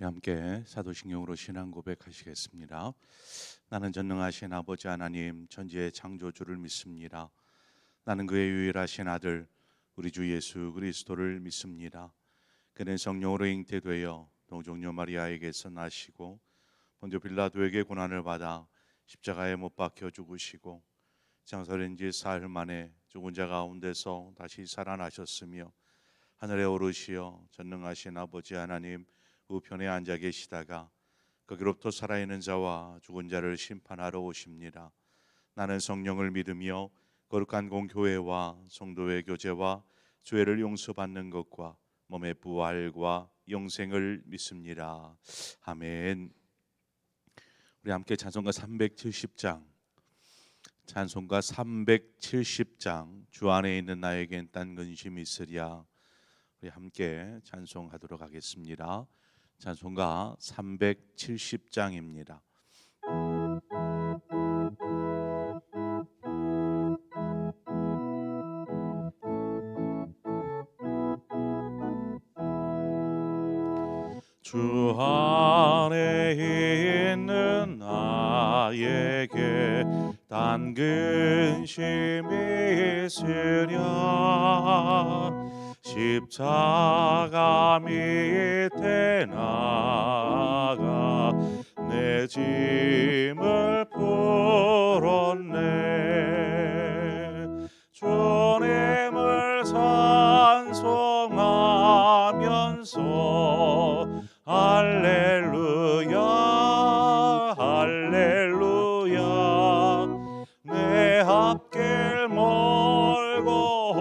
우리 함께 사도신경으로 신앙 고백하시겠습니다. 나는 전능하신 아버지 하나님 천지의 창조주를 믿습니다. 나는 그의 유일하신 아들 우리 주 예수 그리스도를 믿습니다. 그는 성령으로 잉태되어 동정녀 마리아에게서 나시고 본디오 빌라도에게 고난을 받아 십자가에 못 박혀 죽으시고 장사된 지 사흘 만에 죽은 자 가운데서 다시 살아나셨으며 하늘에 오르시어 전능하신 아버지 하나님 우편에 앉아 계시다가 거기로부터 살아있는 자와 죽은 자를 심판하러 오십니다. 나는 성령을 믿으며 거룩한 공교회와 성도의 교제와 죄를 용서받는 것과 몸의 부활과 영생을 믿습니다. 아멘. 우리 함께 찬송가 370장 찬송가 370장 주 안에 있는 나에겐 딴 근심이 있으랴. 우리 함께 찬송하도록 하겠습니다. 찬송가 370장입니다. 주 안에 있는 나에게 딴 근심이 있으랴. 십자가 밑에 나가 내 짐을 풀었네. 주님을 찬송하면서 할렐루야 할렐루야. 내 앞길 멀고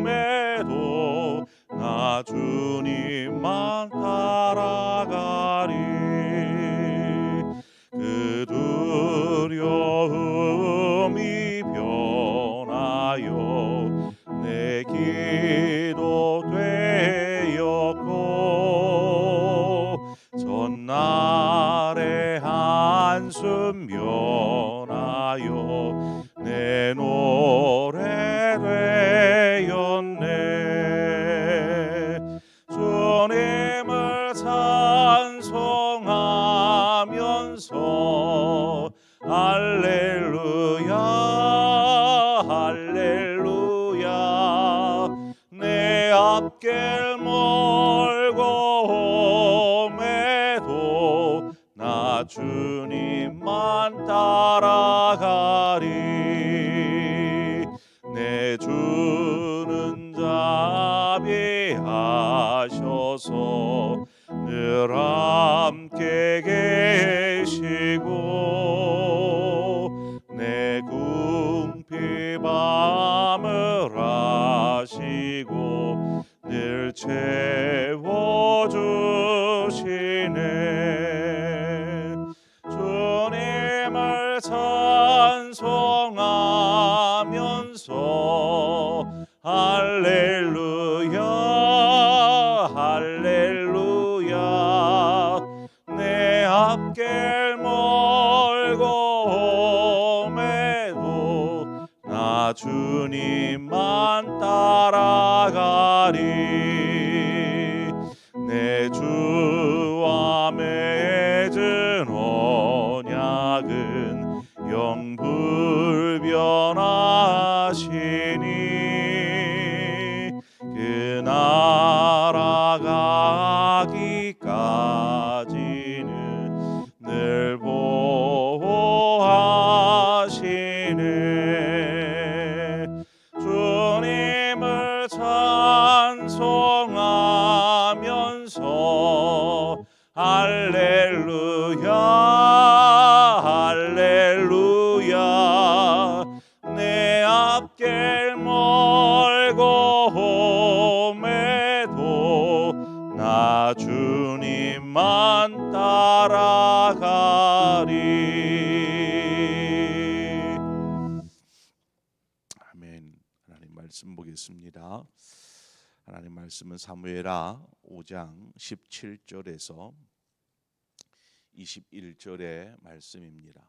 험해도 나 주님만 따라가리. 그 두려움이 변하여 내 기도 되었고 전날의 한숨 면하여 내 노래 되었네. 주님을 찬송하면서 할렐루야 할렐루야. 내 앞길 멀고 험해도 나 주님만 따라가리. 내 주는 자비하셔서 늘 함께 계시고 내 궁핍 밤을 아시고 늘 채워주시네. 주님을 찬송하면서 할렐루야 할렐루야. 내 앞길 멀고 험해도 나 주님만 따라가리. 내 주와 맺은 언약은 영불변하시니 그 나라 가기까지는 늘 보호하시네. 주님을 찬송하면서 할렐루야 할렐루야. 내 앞길 멀고 험해도 나 주님만 따라가리. 아멘. 하나님 말씀 보겠습니다. 하나님 말씀은 사무엘하 5장 17절에서 21절의 말씀입니다.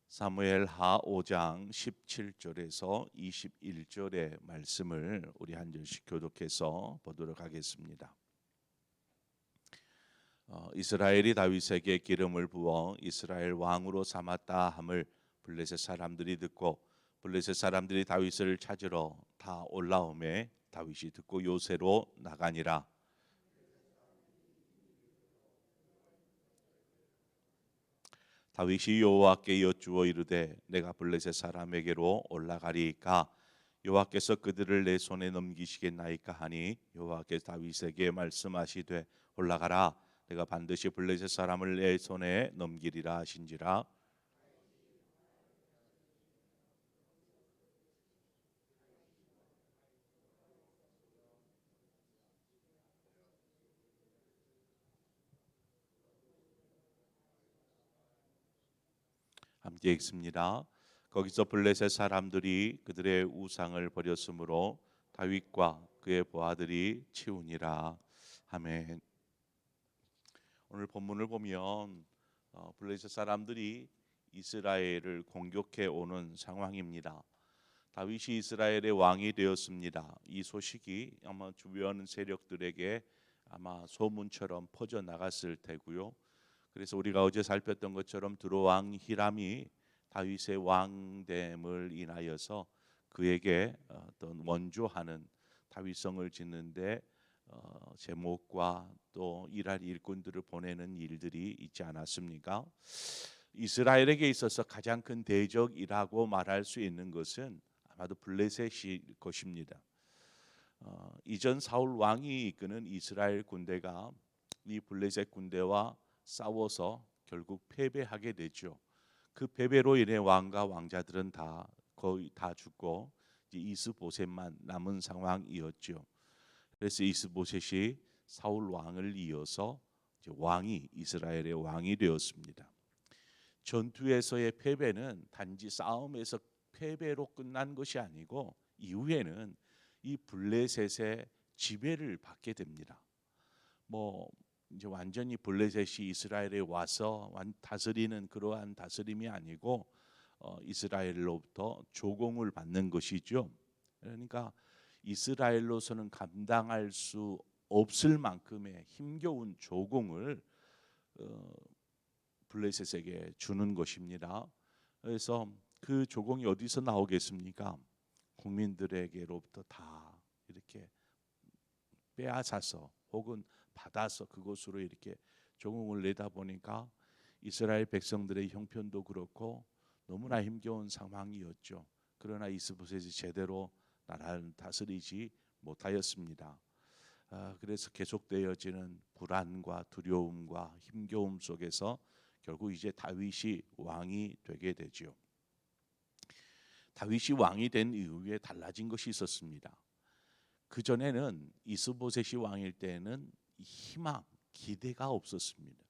사무엘하 5장 17절에서 21절의 말씀을 우리 한 절씩 교독해서 보도록 하겠습니다. 이스라엘이 다윗에게 기름을 부어 이스라엘 왕으로 삼았다 함을 블레셋 사람들이 듣고 블레셋 사람들이 다윗을 찾으러 다 올라오매 다윗이 듣고 요새로 나가니라. 다윗이 여호와께 여쭈어 이르되 내가 블레셋 사람에게로 올라가리이까 여호와께서 그들을 내 손에 넘기시겠나이까 하니 여호와께서 다윗에게 말씀하시되 올라가라 내가 반드시 블레셋 사람을 내 손에 넘기리라 하신지라. 함께 읽습니다. 거기서 블레셋 사람들이 그들의 우상을 버렸으므로 다윗과 그의 부하들이 치우니라. 아멘. 오늘 본문을 보면 블레셋 사람들이 이스라엘을 공격해 오는 상황입니다. 다윗이 이스라엘의 왕이 되었습니다. 이 소식이 아마 주변 세력들에게 아마 소문처럼 퍼져 나갔을 테고요. 그래서 우리가 어제 살폈던 것처럼 두로왕 히람이 다윗의 왕됨을 인하여서 그에게 어떤 원조하는 다윗성을 짓는데 제목과 또 일할 일꾼들을 보내는 일들이 있지 않았습니까? 이스라엘에게 있어서 가장 큰 대적이라고 말할 수 있는 것은 아마도 블레셋일 것입니다. 이전 사울 왕이 이끄는 이스라엘 군대가 이 블레셋 군대와 싸워서 결국 패배하게 되죠. 그 패배로 인해 왕과 왕자들은 다 거의 다 죽고 이스보셋만 남은 상황이었죠. 그래서 이스보셋이 사울 왕을 이어서 왕이 이스라엘의 왕이 되었습니다. 전투에서의 패배는 단지 싸움에서 패배로 끝난 것이 아니고 이후에는 이 블레셋의 지배를 받게 됩니다. 이제 완전히 블레셋이 이스라엘에 와서 다스리는 그러한 다스림이 아니고 이스라엘로부터 조공을 받는 것이죠. 그러니까 이스라엘로서는 감당할 수 없을 만큼의 힘겨운 조공을 블레셋에게 주는 것입니다. 그래서 그 조공이 어디서 나오겠습니까? 국민들에게로부터 다 이렇게 빼앗아서 혹은 받아서 그곳으로 이렇게 조공을 내다 보니까 이스라엘 백성들의 형편도 그렇고 너무나 힘겨운 상황이었죠. 그러나 이스보셋이 제대로 나라를 다스리지 못하였습니다. 그래서 계속되어지는 불안과 두려움과 힘겨움 속에서 결국 이제 다윗이 왕이 되게 되죠. 다윗이 왕이 된 이후에 달라진 것이 있었습니다. 그 전에는 이스보셋이 왕일 때는 희망, 기대가 없었습니다.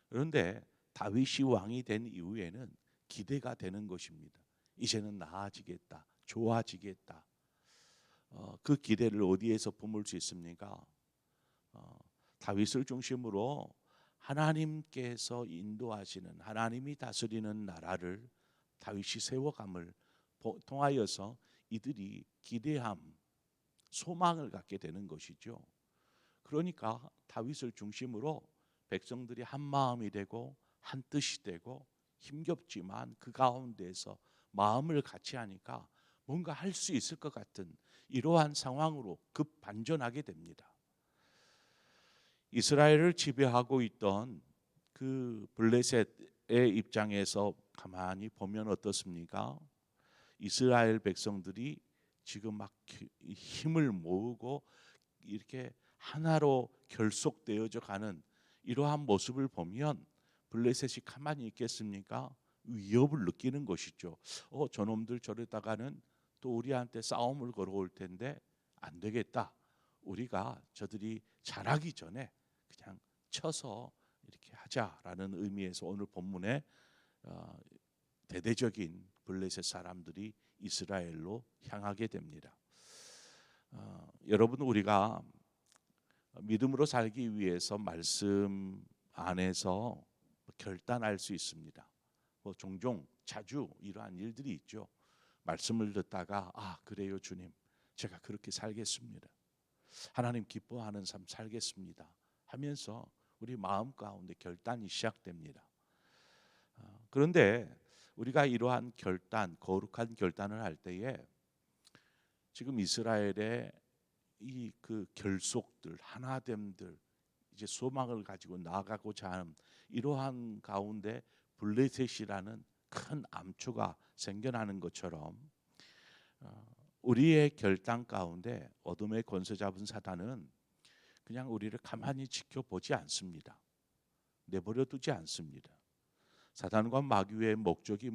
그런데 다윗이 왕이 된 이후에는 기대가 되는 것입니다. 이제는 나아지겠다, 좋아지겠다. 그 기대를 어디에서 품을 수 있습니까? 다윗을 중심으로 하나님께서 인도하시는 하나님이 다스리는 나라를 다윗이 세워감을 통하여서 이들이 기대함, 소망을 갖게 되는 것이죠. 그러니까 다윗을 중심으로 백성들이 한 마음이 되고 한 뜻이 되고 힘겹지만 그 가운데서 마음을 같이 하니까 뭔가 할 수 있을 것 같은 이러한 상황으로 급 반전하게 됩니다. 이스라엘을 지배하고 있던 그 블레셋의 입장에서 가만히 보면 어떻습니까? 이스라엘 백성들이 지금 막 힘을 모으고 이렇게 하나로 결속되어져 가는 이러한 모습을 보면 블레셋이 가만히 있겠습니까? 위협을 느끼는 것이죠. 저놈들 저러다가는 또 우리한테 싸움을 걸어올 텐데 안 되겠다. 우리가 저들이 잘하기 전에 그냥 쳐서 이렇게 하자라는 의미에서 오늘 본문에 대대적인 블레셋 사람들이 이스라엘로 향하게 됩니다. 여러분, 우리가 믿음으로 살기 위해서 말씀 안에서 결단할 수 있습니다. 종종 자주 이러한 일들이 있죠. 말씀을 듣다가 그래요 주님, 제가 그렇게 살겠습니다. 하나님 기뻐하는 삶 살겠습니다 하면서 우리 마음 가운데 결단이 시작됩니다. 그런데 우리가 이러한 결단, 거룩한 결단을 할 때에 지금 이스라엘의 이 그 결속들, 하나됨들, 이제 소망을 가지고 나아가고자 하는 이러한 가운데 블레셋이라는 큰 암초가 생겨나는 것처럼 우리의 결단 가운데 어둠의 권세 잡은 사단은 그냥 우리를 가만히 지켜보지 않습니다. 내버려 두지 않습니다. 사단과 마귀의 목적이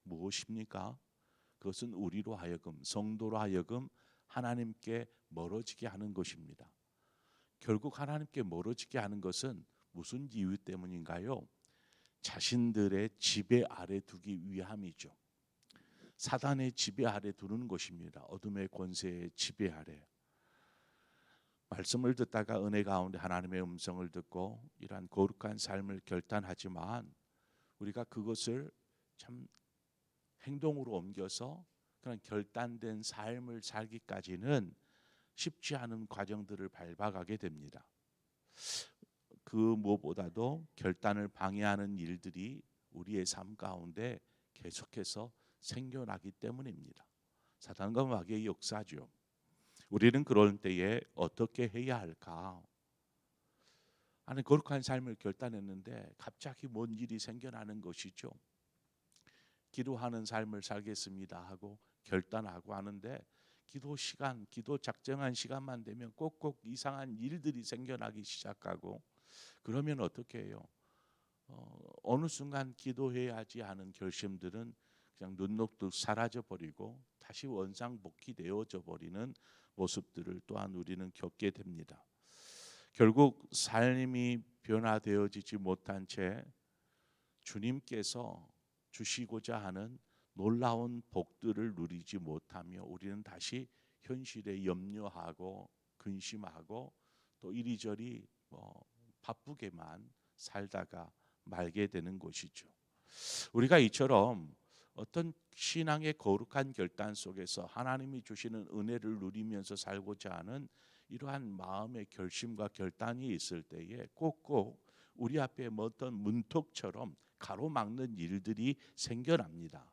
무엇입니까? 그것은 우리로 하여금, 성도로 하여금 하나님께 멀어지게 하는 것입니다. 결국 하나님께 멀어지게 하는 것은 무슨 이유 때문인가요? 자신들의 지배 아래 두기 위함이죠. 사단의 지배 아래 두는 것입니다. 어둠의 권세의 지배 아래. 말씀을 듣다가 은혜 가운데 하나님의 음성을 듣고 이러한 거룩한 삶을 결단하지만 우리가 그것을 참 행동으로 옮겨서 그런 결단된 삶을 살기까지는 쉽지 않은 과정들을 밟아가게 됩니다. 그 무엇보다도 결단을 방해하는 일들이 우리의 삶 가운데 계속해서 생겨나기 때문입니다. 사단과 마귀의 역사죠. 우리는 그럴 때에 어떻게 해야 할까? 아니 거룩한 삶을 결단했는데 갑자기 뭔 일이 생겨나는 것이죠. 기도하는 삶을 살겠습니다 하고 결단하고 하는데 기도 시간, 기도 작정한 시간만 되면 꼭꼭 이상한 일들이 생겨나기 시작하고 그러면 어떻게 해요? 어느 순간 기도해야지 하는 결심들은 그냥 눈녹듯 사라져 버리고 다시 원상복귀되어져 버리는 모습들을 또한 우리는 겪게 됩니다. 결국 삶이 변화되어지지 못한 채 주님께서 주시고자 하는 놀라운 복들을 누리지 못하며 우리는 다시 현실에 염려하고 근심하고 또 이리저리 바쁘게만 살다가 말게 되는 것이죠. 우리가 이처럼 어떤 신앙의 거룩한 결단 속에서 하나님이 주시는 은혜를 누리면서 살고자 하는 이러한 마음의 결심과 결단이 있을 때에 꼭꼭 우리 앞에 어떤 문턱처럼 가로막는 일들이 생겨납니다.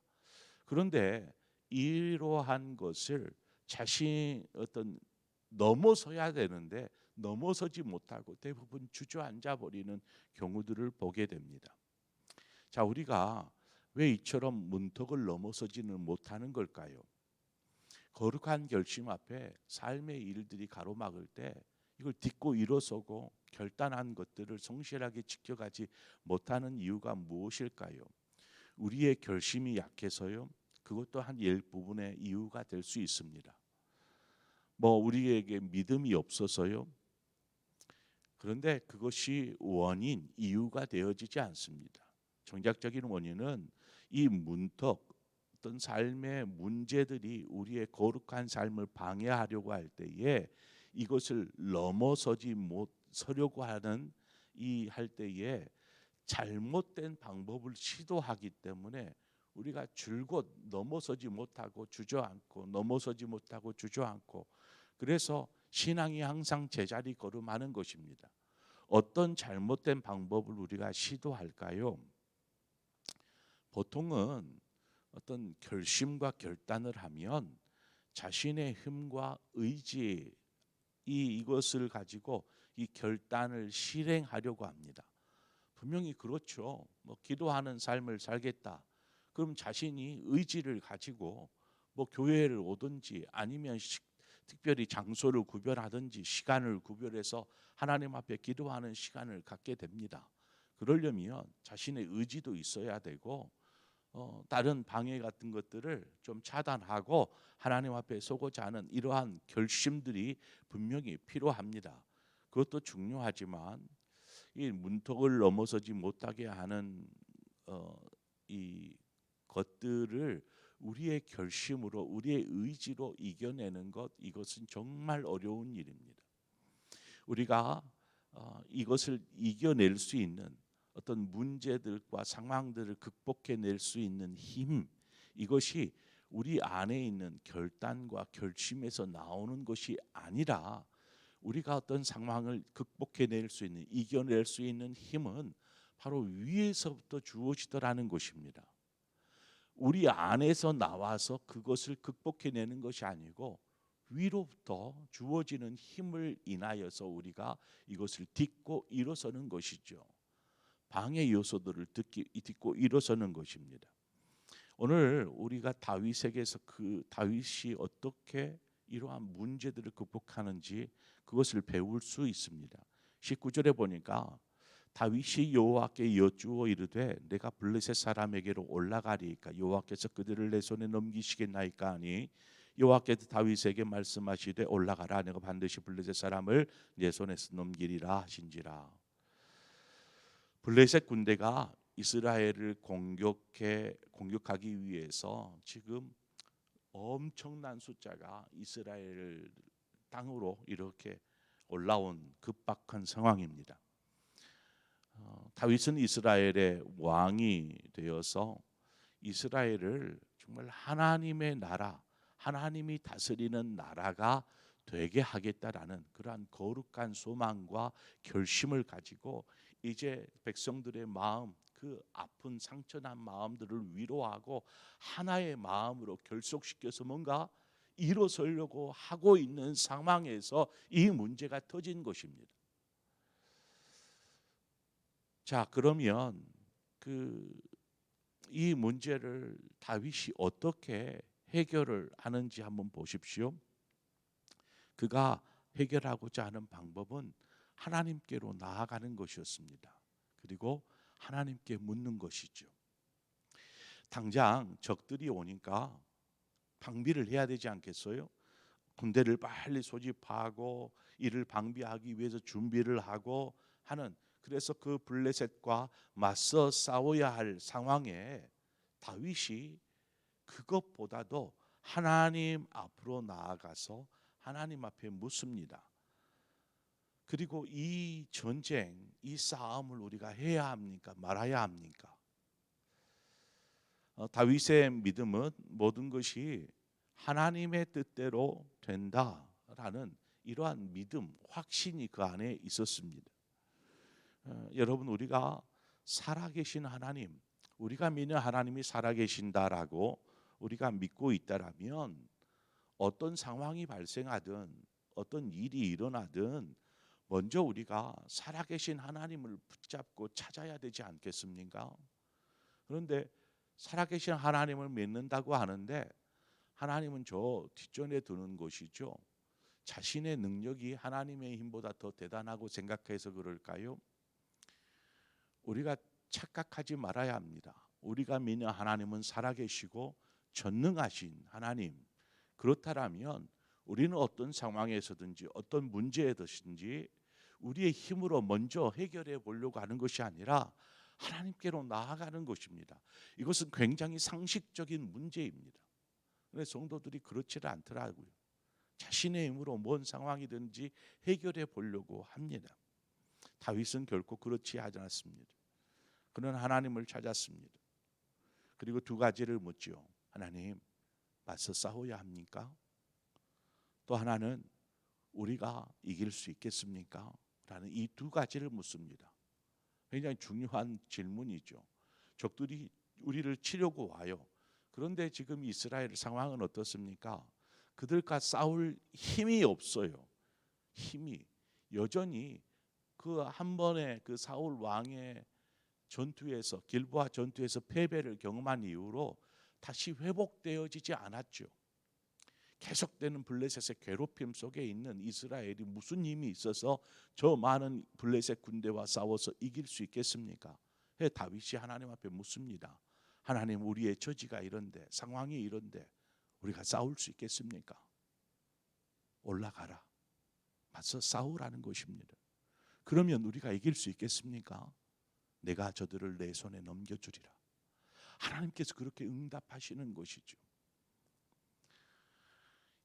그런데 이러한 것을 자신이 어떤 넘어서야 되는데 넘어서지 못하고 대부분 주저앉아 버리는 경우들을 보게 됩니다. 자, 우리가 왜 이처럼 문턱을 넘어서지는 못하는 걸까요? 거룩한 결심 앞에 삶의 일들이 가로막을 때 이걸 딛고 일어서고 결단한 것들을 성실하게 지켜가지 못하는 이유가 무엇일까요? 우리의 결심이 약해서요? 그것도 한 일부분의 이유가 될 수 있습니다. 우리에게 믿음이 없어서요? 그런데 그것이 원인, 이유가 되어지지 않습니다. 정작적인 원인은 이 문턱, 어떤 삶의 문제들이 우리의 거룩한 삶을 방해하려고 할 때에 이것을 넘어서지 못서려고 하는 할 때에 잘못된 방법을 시도하기 때문에 우리가 줄곧 넘어서지 못하고 주저앉고 넘어서지 못하고 주저앉고 그래서 신앙이 항상 제자리 걸음하는 것입니다. 어떤 잘못된 방법을 우리가 시도할까요? 보통은 어떤 결심과 결단을 하면 자신의 힘과 의지 이것을 가지고 이 결단을 실행하려고 합니다. 분명히 그렇죠. 기도하는 삶을 살겠다. 그럼 자신이 의지를 가지고 교회를 오든지 아니면 특별히 장소를 구별하든지 시간을 구별해서 하나님 앞에 기도하는 시간을 갖게 됩니다. 그러려면 자신의 의지도 있어야 되고 다른 방해 같은 것들을 좀 차단하고 하나님 앞에 서고자 하는 이러한 결심들이 분명히 필요합니다. 그것도 중요하지만 이 문턱을 넘어서지 못하게 하는 이 것들을 우리의 결심으로 우리의 의지로 이겨내는 것 이것은 정말 어려운 일입니다. 우리가 이것을 이겨낼 수 있는 어떤 문제들과 상황들을 극복해낼 수 있는 힘 이것이 우리 안에 있는 결단과 결심에서 나오는 것이 아니라 우리가 어떤 상황을 극복해낼 수 있는, 이겨낼 수 있는 힘은 바로 위에서부터 주어지더라는 것입니다. 우리 안에서 나와서 그것을 극복해내는 것이 아니고 위로부터 주어지는 힘을 인하여서 우리가 이것을 딛고 일어서는 것이죠. 방해 요소들을 딛고 일어서는 것입니다. 오늘 우리가 다윗에게서 그 다윗이 어떻게 이러한 문제들을 극복하는지 그것을 배울 수 있습니다. 19절에 보니까 다윗이 여호와께 여쭈어 이르되 내가 블레셋 사람에게로 올라가리이까 여호와께서 그들을 내 손에 넘기시겠나이까 하니 여호와께서 다윗에게 말씀하시되 올라가라 내가 반드시 블레셋 사람을 내 손에서 넘기리라 하신지라. 블레셋 군대가 이스라엘을 공격하기 위해서 지금 엄청난 숫자가 이스라엘 땅으로 이렇게 올라온 급박한 상황입니다. 다윗은 이스라엘의 왕이 되어서 이스라엘을 정말 하나님의 나라, 하나님이 다스리는 나라가 되게 하겠다라는 그러한 거룩한 소망과 결심을 가지고 이제 백성들의 마음, 그 아픈 상처난 마음들을 위로하고 하나의 마음으로 결속시켜서 뭔가 일어서려고 하고 있는 상황에서 이 문제가 터진 것입니다. 자, 그러면 이 문제를 다윗이 어떻게 해결을 하는지 한번 보십시오. 그가 해결하고자 하는 방법은 하나님께로 나아가는 것이었습니다. 그리고 하나님께 묻는 것이죠. 당장 적들이 오니까 방비를 해야 되지 않겠어요? 군대를 빨리 소집하고 이를 방비하기 위해서 준비를 하고 하는, 그래서 그 블레셋과 맞서 싸워야 할 상황에 다윗이 그것보다도 하나님 앞으로 나아가서 하나님 앞에 묻습니다. 그리고 이 전쟁, 이 싸움을 우리가 해야 합니까? 말아야 합니까? 다윗의 믿음은 모든 것이 하나님의 뜻대로 된다라는 이러한 믿음, 확신이 그 안에 있었습니다. 여러분, 우리가 살아계신 하나님, 우리가 믿는 하나님이 살아계신다라고 우리가 믿고 있다라면 어떤 상황이 발생하든 어떤 일이 일어나든 먼저 우리가 살아계신 하나님을 붙잡고 찾아야 되지 않겠습니까? 그런데 살아계신 하나님을 믿는다고 하는데 하나님은 저 뒷전에 두는 것이죠. 자신의 능력이 하나님의 힘보다 더 대단하고 생각해서 그럴까요? 우리가 착각하지 말아야 합니다. 우리가 믿는 하나님은 살아계시고 전능하신 하나님. 그렇다면 우리는 어떤 상황에서든지 어떤 문제에든지 우리의 힘으로 먼저 해결해 보려고 하는 것이 아니라 하나님께로 나아가는 것입니다. 이것은 굉장히 상식적인 문제입니다. 그런데 성도들이 그렇지를 않더라고요. 자신의 힘으로 뭔 상황이든지 해결해 보려고 합니다. 다윗은 결코 그렇지 않았습니다. 그는 하나님을 찾았습니다. 그리고 두 가지를 묻죠. 하나님, 맞서 싸워야 합니까? 또 하나는 우리가 이길 수 있겠습니까? 라는 이 두 가지를 묻습니다. 굉장히 중요한 질문이죠. 적들이 우리를 치려고 와요. 그런데 지금 이스라엘 상황은 어떻습니까? 그들과 싸울 힘이 없어요. 힘이 여전히 그 한 번의 그 사울 왕의 전투에서, 길보아 전투에서 패배를 경험한 이후로 다시 회복되어지지 않았죠. 계속되는 블레셋의 괴롭힘 속에 있는 이스라엘이 무슨 힘이 있어서 저 많은 블레셋 군대와 싸워서 이길 수 있겠습니까? 다윗이 하나님 앞에 묻습니다. 하나님, 우리의 처지가 이런데, 상황이 이런데 우리가 싸울 수 있겠습니까? 올라가라, 맞서 싸우라는 것입니다. 그러면 우리가 이길 수 있겠습니까? 내가 저들을 내 손에 넘겨주리라. 하나님께서 그렇게 응답하시는 것이죠.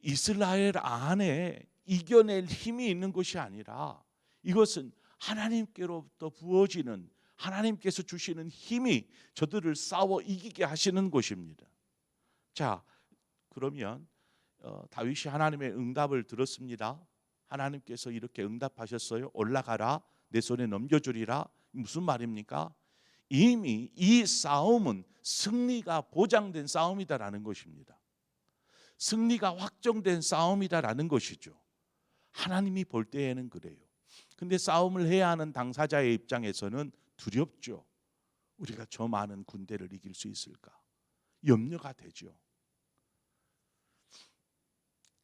이스라엘 안에 이겨낼 힘이 있는 것이 아니라 이것은 하나님께로부터 부어지는, 하나님께서 주시는 힘이 저들을 싸워 이기게 하시는 것입니다. 자, 그러면 다윗이 하나님의 응답을 들었습니다. 하나님께서 이렇게 응답하셨어요. 올라가라, 내 손에 넘겨주리라. 무슨 말입니까? 이미 이 싸움은 승리가 보장된 싸움이다라는 것입니다. 승리가 확정된 싸움이다라는 것이죠. 하나님이 볼 때에는 그래요. 근데 싸움을 해야 하는 당사자의 입장에서는 두렵죠. 우리가 저 많은 군대를 이길 수 있을까? 염려가 되죠.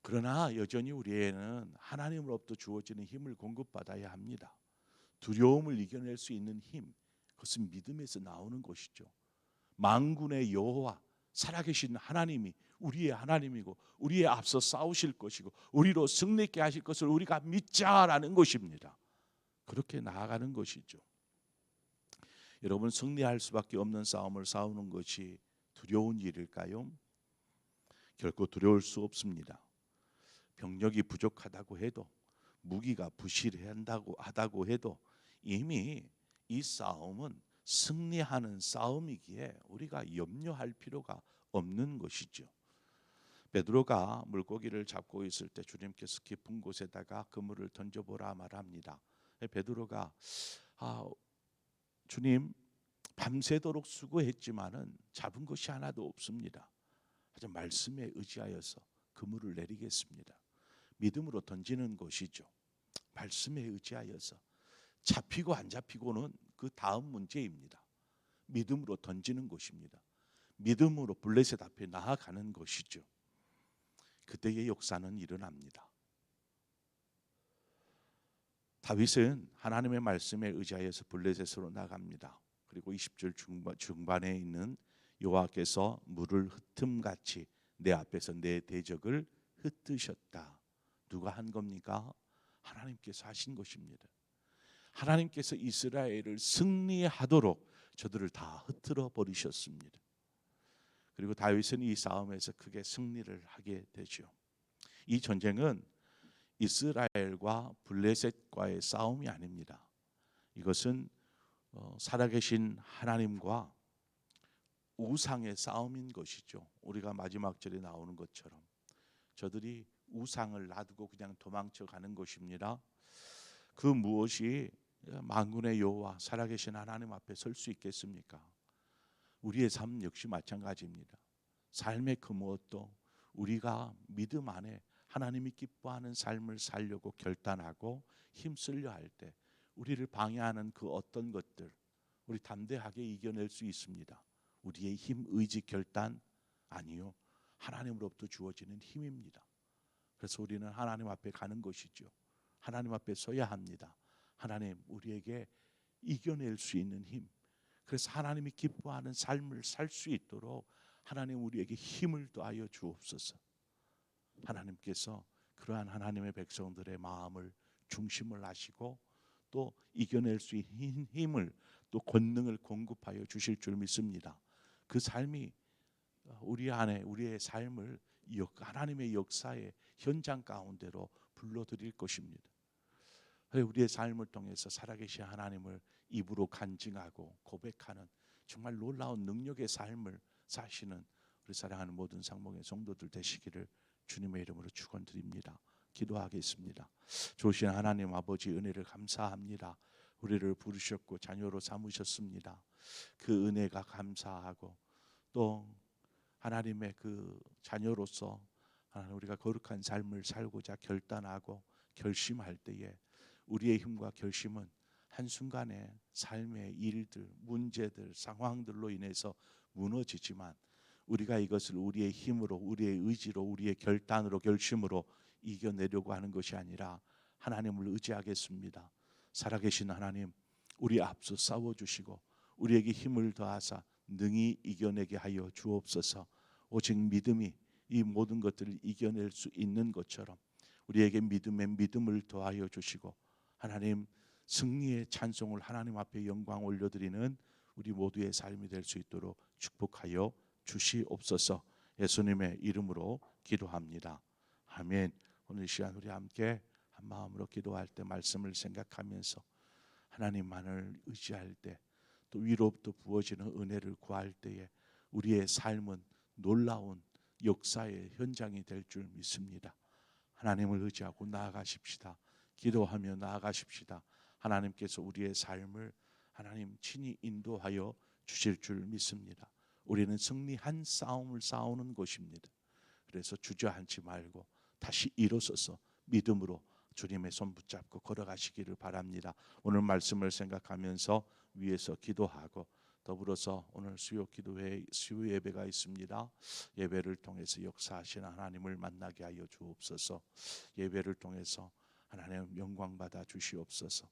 그러나 여전히 우리에는 하나님으로부터 주어지는 힘을 공급받아야 합니다. 두려움을 이겨낼 수 있는 힘, 그것은 믿음에서 나오는 것이죠. 만군의 여호와 살아계신 하나님이 우리의 하나님이고 우리의 앞서 싸우실 것이고 우리로 승리케 하실 것을 우리가 믿자라는 것입니다. 그렇게 나아가는 것이죠. 여러분, 승리할 수밖에 없는 싸움을 싸우는 것이 두려운 일일까요? 결코 두려울 수 없습니다. 병력이 부족하다고 해도, 무기가 부실하다고 해도 이미 이 싸움은 승리하는 싸움이기에 우리가 염려할 필요가 없는 것이죠. 베드로가 물고기를 잡고 있을 때 주님께서 깊은 곳에다가 그물을 던져보라 말합니다. 베드로가 주님, 밤새도록 수고했지만은 잡은 것이 하나도 없습니다. 하지만 말씀에 의지하여서 그물을 내리겠습니다. 믿음으로 던지는 것이죠. 말씀에 의지하여서 잡히고 안 잡히고는 그 다음 문제입니다. 믿음으로 던지는 것입니다. 믿음으로 블레셋 앞에 나아가는 것이죠. 그때의 역사는 일어납니다. 다윗은 하나님의 말씀에 의지하여서 블레셋으로 나갑니다. 그리고 20절 중반에 있는 여호와께서 물을 흩음같이 내 앞에서 내 대적을 흩으셨다. 누가 한 겁니까? 하나님께서 하신 것입니다. 하나님께서 이스라엘을 승리하도록 저들을 다 흩트러 버리셨습니다. 그리고 다윗은 이 싸움에서 크게 승리를 하게 되죠. 이 전쟁은 이스라엘과 블레셋과의 싸움이 아닙니다. 이것은 살아계신 하나님과 우상의 싸움인 것이죠. 우리가 마지막 절에 나오는 것처럼 저들이 우상을 놔두고 그냥 도망쳐 가는 것입니다. 그 무엇이 만군의 여호와 살아계신 하나님 앞에 설 수 있겠습니까? 우리의 삶 역시 마찬가지입니다. 삶의 그 무엇도 우리가 믿음 안에 하나님이 기뻐하는 삶을 살려고 결단하고 힘쓰려 할 때 우리를 방해하는 그 어떤 것들 우리 담대하게 이겨낼 수 있습니다. 우리의 힘, 의지, 결단 아니요. 하나님으로부터 주어지는 힘입니다. 그래서 우리는 하나님 앞에 가는 것이죠. 하나님 앞에 서야 합니다. 하나님, 우리에게 이겨낼 수 있는 힘. 그래서 하나님이 기뻐하는 삶을 살 수 있도록 하나님 우리에게 힘을 더하여 주옵소서. 하나님께서 그러한 하나님의 백성들의 마음을 중심을 하시고 또 이겨낼 수 있는 힘을 또 권능을 공급하여 주실 줄 믿습니다. 그 삶이 우리 안에 우리의 삶을 하나님의 역사의 현장 가운데로 불러들일 것입니다. 우리의 삶을 통해서 살아계신 하나님을 입으로 간증하고 고백하는 정말 놀라운 능력의 삶을 사시는 우리 사랑하는 모든 상봉의 성도들 되시기를 주님의 이름으로 축원드립니다. 기도하겠습니다. 좋으신 하나님 아버지 은혜를 감사합니다. 우리를 부르셨고 자녀로 삼으셨습니다. 그 은혜가 감사하고 또 하나님의 그 자녀로서 하나님 우리가 거룩한 삶을 살고자 결단하고 결심할 때에 우리의 힘과 결심은 한순간에 삶의 일들, 문제들, 상황들로 인해서 무너지지만 우리가 이것을 우리의 힘으로, 우리의 의지로, 우리의 결단으로, 결심으로 이겨내려고 하는 것이 아니라 하나님을 의지하겠습니다. 살아계신 하나님, 우리 앞서 싸워주시고 우리에게 힘을 더하사 능히 이겨내게 하여 주옵소서. 오직 믿음이 이 모든 것들을 이겨낼 수 있는 것처럼 우리에게 믿음에 믿음을 더하여 주시고 하나님 승리의 찬송을 하나님 앞에 영광 올려드리는 우리 모두의 삶이 될 수 있도록 축복하여 주시옵소서. 예수님의 이름으로 기도합니다. 아멘. 오늘 이 시간 우리 함께 한 마음으로 기도할 때 말씀을 생각하면서 하나님만을 의지할 때 또 위로부터 부어지는 은혜를 구할 때에 우리의 삶은 놀라운 역사의 현장이 될 줄 믿습니다. 하나님을 의지하고 나아가십시다. 기도하며 나아가십시다. 하나님께서 우리의 삶을 하나님 친히 인도하여 주실 줄 믿습니다. 우리는 승리한 싸움을 싸우는 것입니다. 그래서 주저앉지 말고 다시 일어서서 믿음으로 주님의 손 붙잡고 걸어가시기를 바랍니다. 오늘 말씀을 생각하면서 위에서 기도하고 더불어서 오늘 수요 예배가 있습니다. 예배를 통해서 역사하시는 하나님을 만나게 하여 주옵소서. 예배를 통해서 하나님 영광 받아 주시옵소서.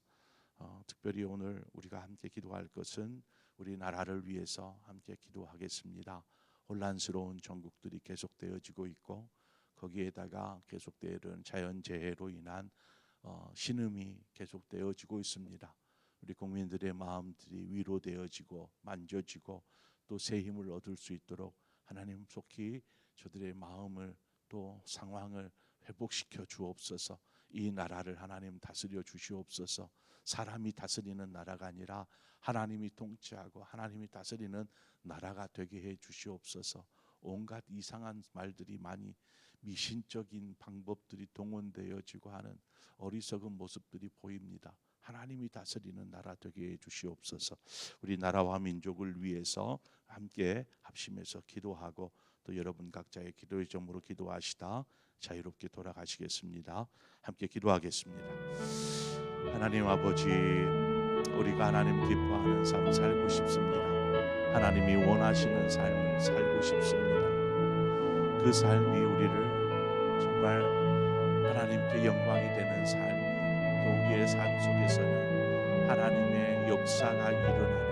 특별히 오늘 우리가 함께 기도할 것은 우리 나라를 위해서 함께 기도하겠습니다. 혼란스러운 전국들이 계속되어지고 있고 거기에다가 계속되는 자연재해로 인한 신음이 계속되어지고 있습니다. 우리 국민들의 마음들이 위로되어지고 만져지고 또 새 힘을 얻을 수 있도록 하나님 속히 저들의 마음을 또 상황을 회복시켜 주옵소서. 이 나라를 하나님 다스려 주시옵소서. 사람이 다스리는 나라가 아니라 하나님이 통치하고 하나님이 다스리는 나라가 되게 해 주시옵소서. 온갖 이상한 말들이 많이 미신적인 방법들이 동원되어지고 하는 어리석은 모습들이 보입니다. 하나님이 다스리는 나라 되게 해 주시옵소서. 우리 나라와 민족을 위해서 함께 합심해서 기도하고 또 여러분 각자의 기도의 점으로 기도하시다 자유롭게 돌아가시겠습니다. 함께 기도하겠습니다. 하나님 아버지, 우리가 하나님 기뻐하는 삶 살고 싶습니다. 하나님이 원하시는 삶을 살고 싶습니다. 그 삶이 우리를 정말 하나님께 영광이 되는 삶, 또 우리의 삶 속에서는 하나님의 역사가 일어나는